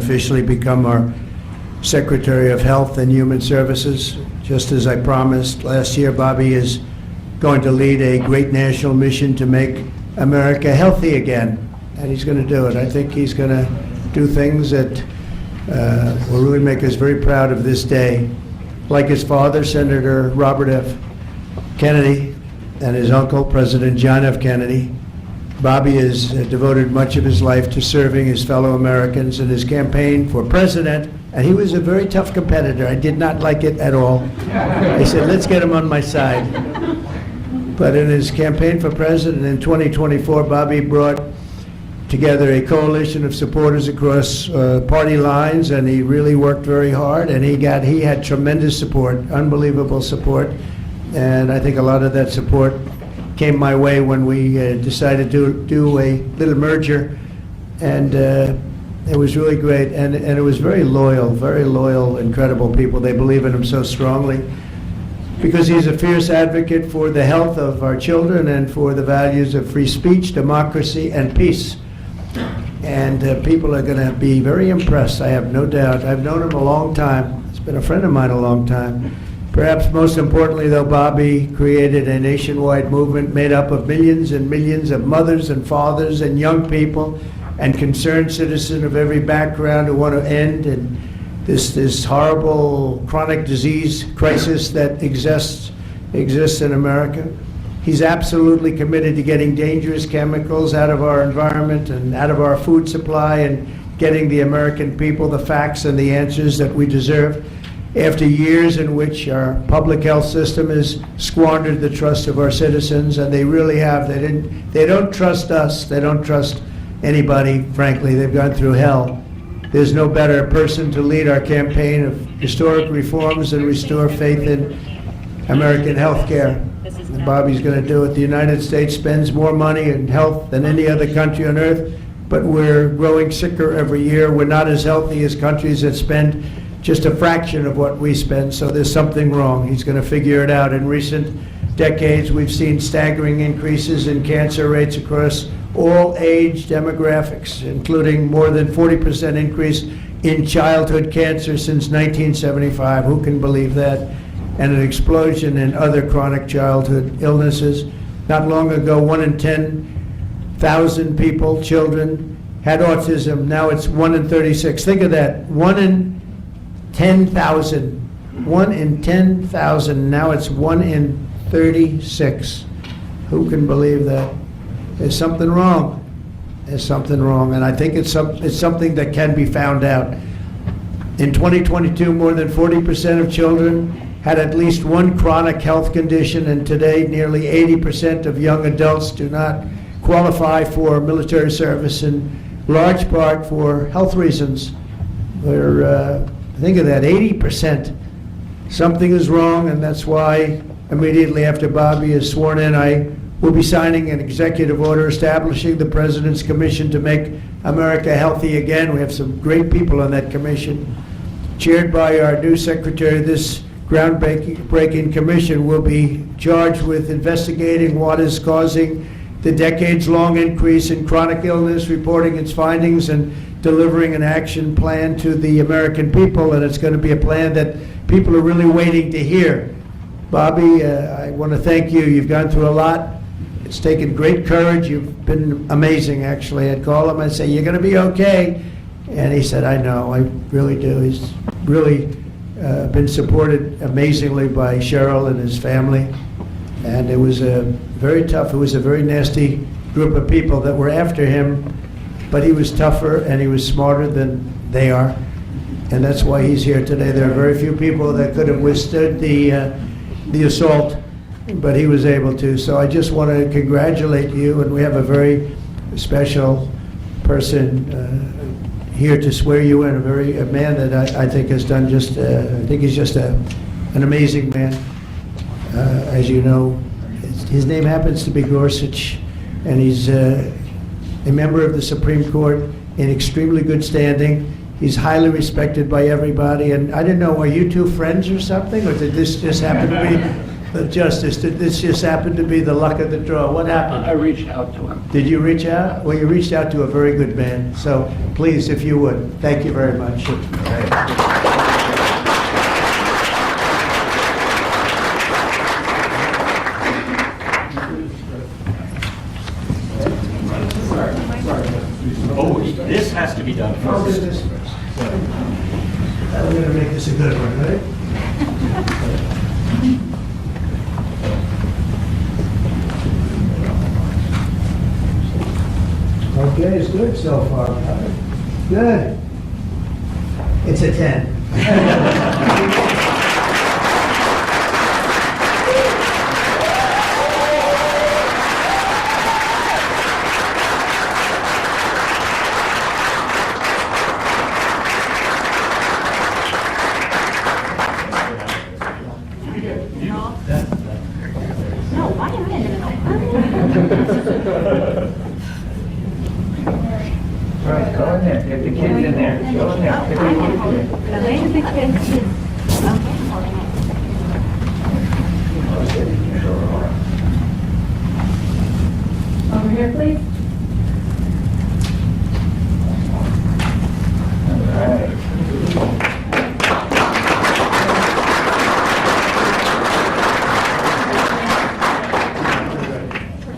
officially become our Secretary of Health and Human Services. Just as I promised last year, Bobby is going to lead a great national mission to make America healthy again, and he's going to do it. I think he's going to do things that will really make us very proud of this day. Like his father, Senator Robert F. Kennedy, and his uncle, President John F. Kennedy, Bobby has devoted much of his life to serving his fellow Americans in his campaign for president, and he was a very tough competitor. I did not like it at all. I said, let's get him on my side. But in his campaign for president in 2024, Bobby brought together a coalition of supporters across party lines, and he really worked very hard, and he had tremendous support, unbelievable support, and I think a lot of that support came my way when we decided to do a little merger, and it was really great, and it was very loyal, incredible people. They believe in him so strongly because he's a fierce advocate for the health of our children and for the values of free speech, democracy, and peace. And people are going to be very impressed, I have no doubt. I've known him a long time. He's been a friend of mine a long time. Perhaps most importantly, though, Bobby created a nationwide movement made up of millions and millions of mothers and fathers and young people and concerned citizens of every background who want to end and this horrible chronic disease crisis that exists in America. He's absolutely committed to getting dangerous chemicals out of our environment and out of our food supply and getting the American people the facts and the answers that we deserve. After years in which our public health system has squandered the trust of our citizens, and they really have. They don't trust us. They don't trust anybody, frankly. They've gone through hell. There's no better person to lead our campaign of historic reforms and restore faith in American health care. And Bobby's going to do it. The United States spends more money in health than any other country on earth, but we're growing sicker every year. We're not as healthy as countries that spend just a fraction of what we spend, so there's something wrong. He's going to figure it out. In recent decades, we've seen staggering increases in cancer rates across all age demographics, including more than 40% increase in childhood cancer since 1975. Who can believe that? And an explosion in other chronic childhood illnesses. Not long ago, 1 in 10,000 people, children, had autism. Now it's 1 in 36. Think of that. 1 in 10,000. 1 in 10,000. Now it's 1 in 36. Who can believe that? There's something wrong. There's something wrong. And I think it's something that can be found out. In 2022, more than 40% of children had at least one chronic health condition, and today nearly 80% of young adults do not qualify for military service, in large part for health reasons. Think of that, 80%. Something is wrong, and that's why immediately after Bobby is sworn in, I will be signing an executive order establishing the President's Commission to Make America Healthy Again. We have some great people on that commission. Chaired by our new secretary, this groundbreaking commission will be charged with investigating what is causing the decades-long increase in chronic illness, reporting its findings, and delivering an action plan to the American people. And it's going to be a plan that people are really waiting to hear. Bobby, I want to thank you. You've gone through a lot. It's taken great courage. You've been amazing, actually. I'd call him and say, you're going to be okay. And he said, I know, I really do. He's really been supported amazingly by Cheryl and his family. And it was very tough. It was a very nasty group of people that were after him, but he was tougher and he was smarter than they are. And that's why he's here today. There are very few people that could have withstood the assault, but he was able to. So I just want to congratulate you, and we have a very special person here to swear you in, a man that I think has done just, I think he's just an amazing man. As you know, his name happens to be Gorsuch, and he's a member of the Supreme Court in extremely good standing. He's highly respected by everybody, and I didn't know, are you two friends or something, or did this just happen to be? Justice, this just happened to be the luck of the draw. What happened? I reached out to him. Did you reach out? Well, you reached out to a very good man. So please, if you would, thank you very much. Oh, this has to be done first. We're going to make this a good one, right? Okay, it's good so far. Good. It's a 10. No, why am I in the middle? All right, go in there, get the kids in there, go in there. Get the kids in there. The lady that kids. Okay, holding it. Over here, please. All right.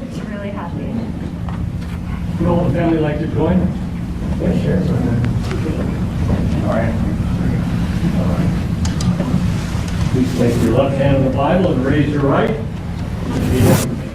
It's really happy. Would all the family like to join? Yeah, sure. All right. Please place your left hand on the Bible and raise your right. Repeat after me.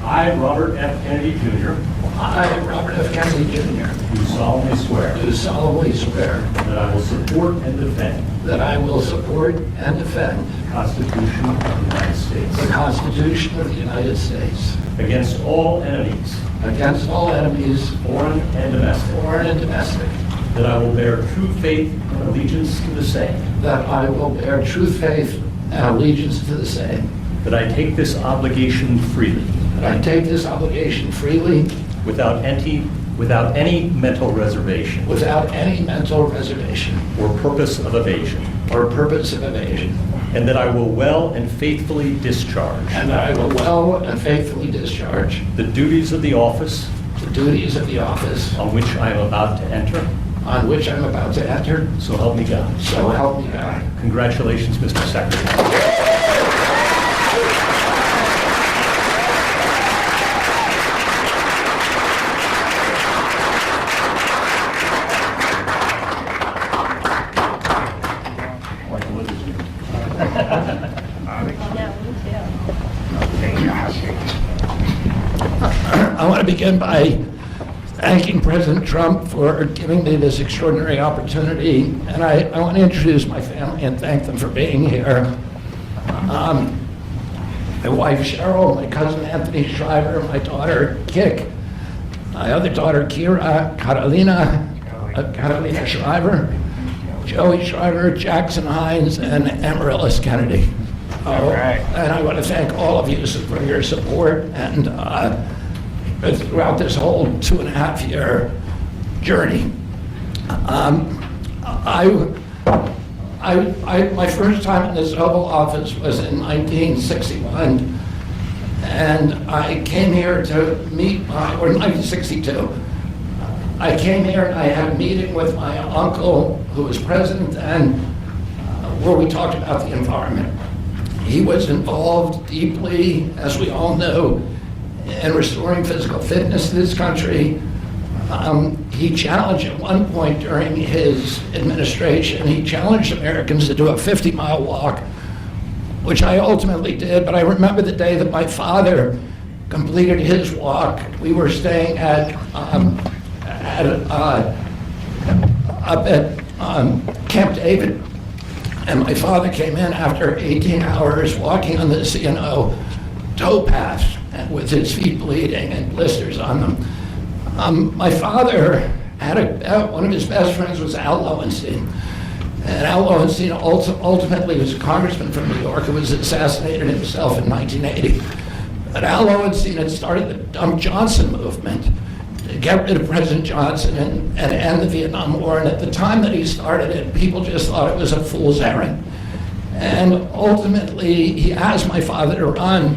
I, Robert F. Kennedy Jr., I, Robert F. Kennedy Jr., do solemnly swear do solemnly swear that I will support and defend that I will support and defend the Constitution of the United the States Constitution of the United States against all enemies, against all enemies, foreign and domestic, foreign and domestic, that I will bear true faith and allegiance to the same, that I will bear true faith and allegiance to the same, that I take this obligation freely, that I take this obligation freely without any mental reservation without any mental reservation or purpose of evasion, or purpose of evasion, and that I will well and faithfully discharge and that I will well and faithfully discharge the duties of the office the duties of the office on which I am about to enter. on which I'm about to enter, So help me God. so help me God. Congratulations, Mr. Secretary. I want to begin by thanking President Trump for giving me this extraordinary opportunity, and I want to introduce my family and thank them for being here. My wife Cheryl, my cousin Anthony Shriver, my daughter Kik, my other daughter Kira, Carolina Shriver, Joey Shriver, Jackson Hines, and Amaryllis Kennedy. And I want to thank all of you for your support and throughout this whole 2.5-year journey. My first time in this Oval Office was in 1961, and I came here to meet, or 1962. I came here and I had a meeting with my uncle, who was president then, where we talked about the environment. He was involved deeply, as we all know, in restoring physical fitness to this country. He challenged at one point during his administration, he challenged Americans to do a 50-mile walk, which I ultimately did, but I remember the day that my father completed his walk. We were staying up at Camp David, and my father came in after 18 hours walking on the C&O towpath and with his feet bleeding and blisters on them. My father had one of his best friends was Al Lowenstein. And Al Lowenstein ultimately was a congressman from New York who was assassinated himself in 1980. But Al Lowenstein had started the Dump Johnson movement to get rid of President Johnson and end the Vietnam War. And at the time that he started it, people just thought it was a fool's errand. And ultimately, he asked my father to run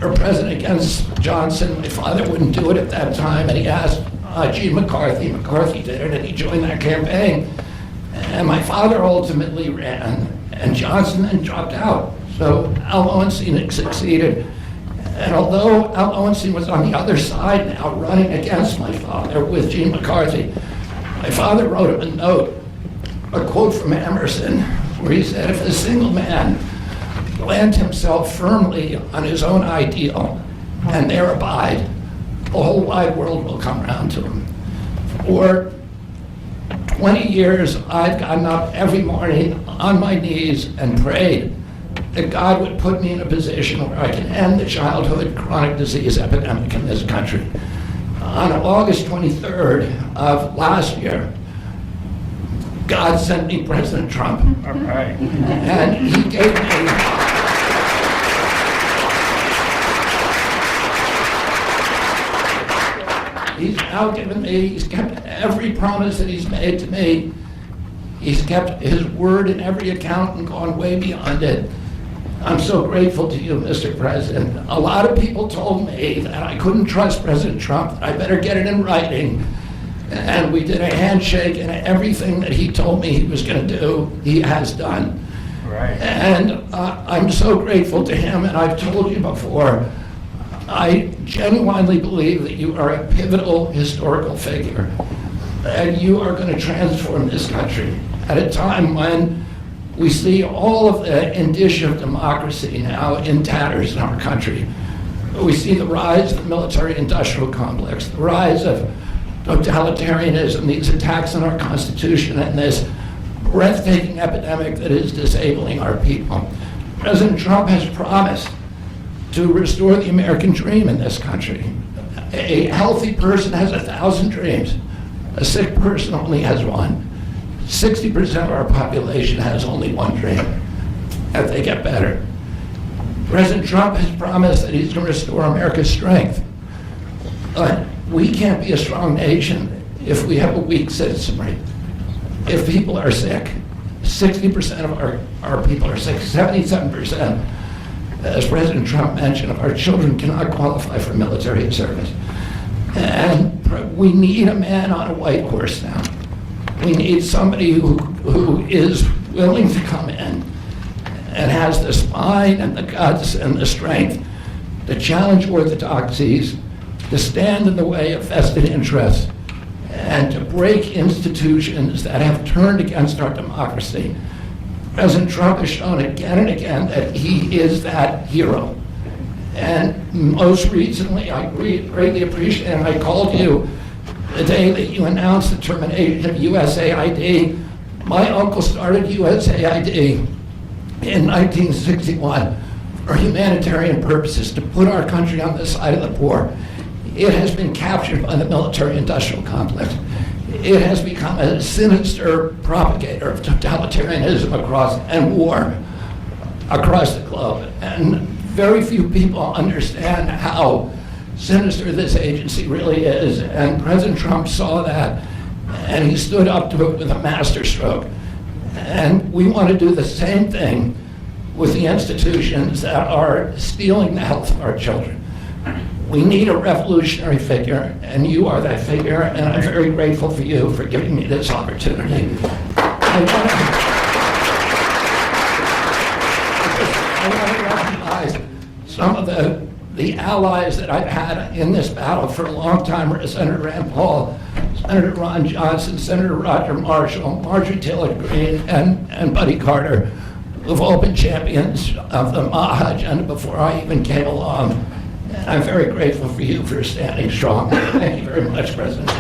for president against Johnson. My father wouldn't do it at that time, and he asked Gene McCarthy. McCarthy did it, and he joined that campaign. And my father ultimately ran, and Johnson then dropped out. So Al Lowenstein succeeded. And although Al Lowenstein was on the other side now, running against my father with Gene McCarthy, my father wrote him a note, a quote from Emerson, where he said, if a single man plant himself firmly on his own ideal and there abide, the whole wide world will come around to him. For 20 years, I've gotten up every morning on my knees and prayed that God would put me in a position where I can end the childhood chronic disease epidemic in this country. On August 23rd of last year, God sent me President Trump. All right. And he gave me he's now given me, he's kept every promise that he's made to me. He's kept his word in every account and gone way beyond it. I'm so grateful to you, Mr. President. A lot of people told me that I couldn't trust President Trump, that I better get it in writing. And we did a handshake, and everything that he told me he was going to do, he has done. Right. And I'm so grateful to him, and I've told you before, I genuinely believe that you are a pivotal historical figure, and you are going to transform this country at a time when we see all of the indicia of democracy now in tatters in our country. We see the rise of the military-industrial complex, the rise of totalitarianism, these attacks on our Constitution, and this breathtaking epidemic that is disabling our people. President Trump has promised to restore the American dream in this country. A healthy person has 1,000 dreams. A sick person only has one. 60% of our population has only one dream, that they get better. President Trump has promised that he's going to restore America's strength. But we can't be a strong nation if we have a weak citizenry. If people are sick, 60% of our people are sick, 77%, as President Trump mentioned, of our children cannot qualify for military service. And we need a man on a white horse now. We need somebody who is willing to come in and has the spine and the guts and the strength to challenge orthodoxies, to stand in the way of vested interests, and to break institutions that have turned against our democracy. President Trump has shown again and again that he is that hero. And most recently, I greatly appreciate, and I called you the day that you announced the termination of USAID. My uncle started USAID in 1961 for humanitarian purposes, to put our country on the side of the poor. It has been captured by the military-industrial complex. It has become a sinister propagator of totalitarianism and war across the globe. And very few people understand how sinister this agency really is. And President Trump saw that, and he stood up to it with a masterstroke. And we want to do the same thing with the institutions that are stealing the health of our children. We need a revolutionary figure, and you are that figure, and I'm very grateful for you for giving me this opportunity. I want to recognize some of the allies that I've had in this battle for a long time are Senator Rand Paul, Senator Ron Johnson, Senator Roger Marshall, Marjorie Taylor Greene, and Buddy Carter, who've all been champions of the MAHA agenda before I even came along. I'm very grateful for you for standing strong. Thank you very much, President.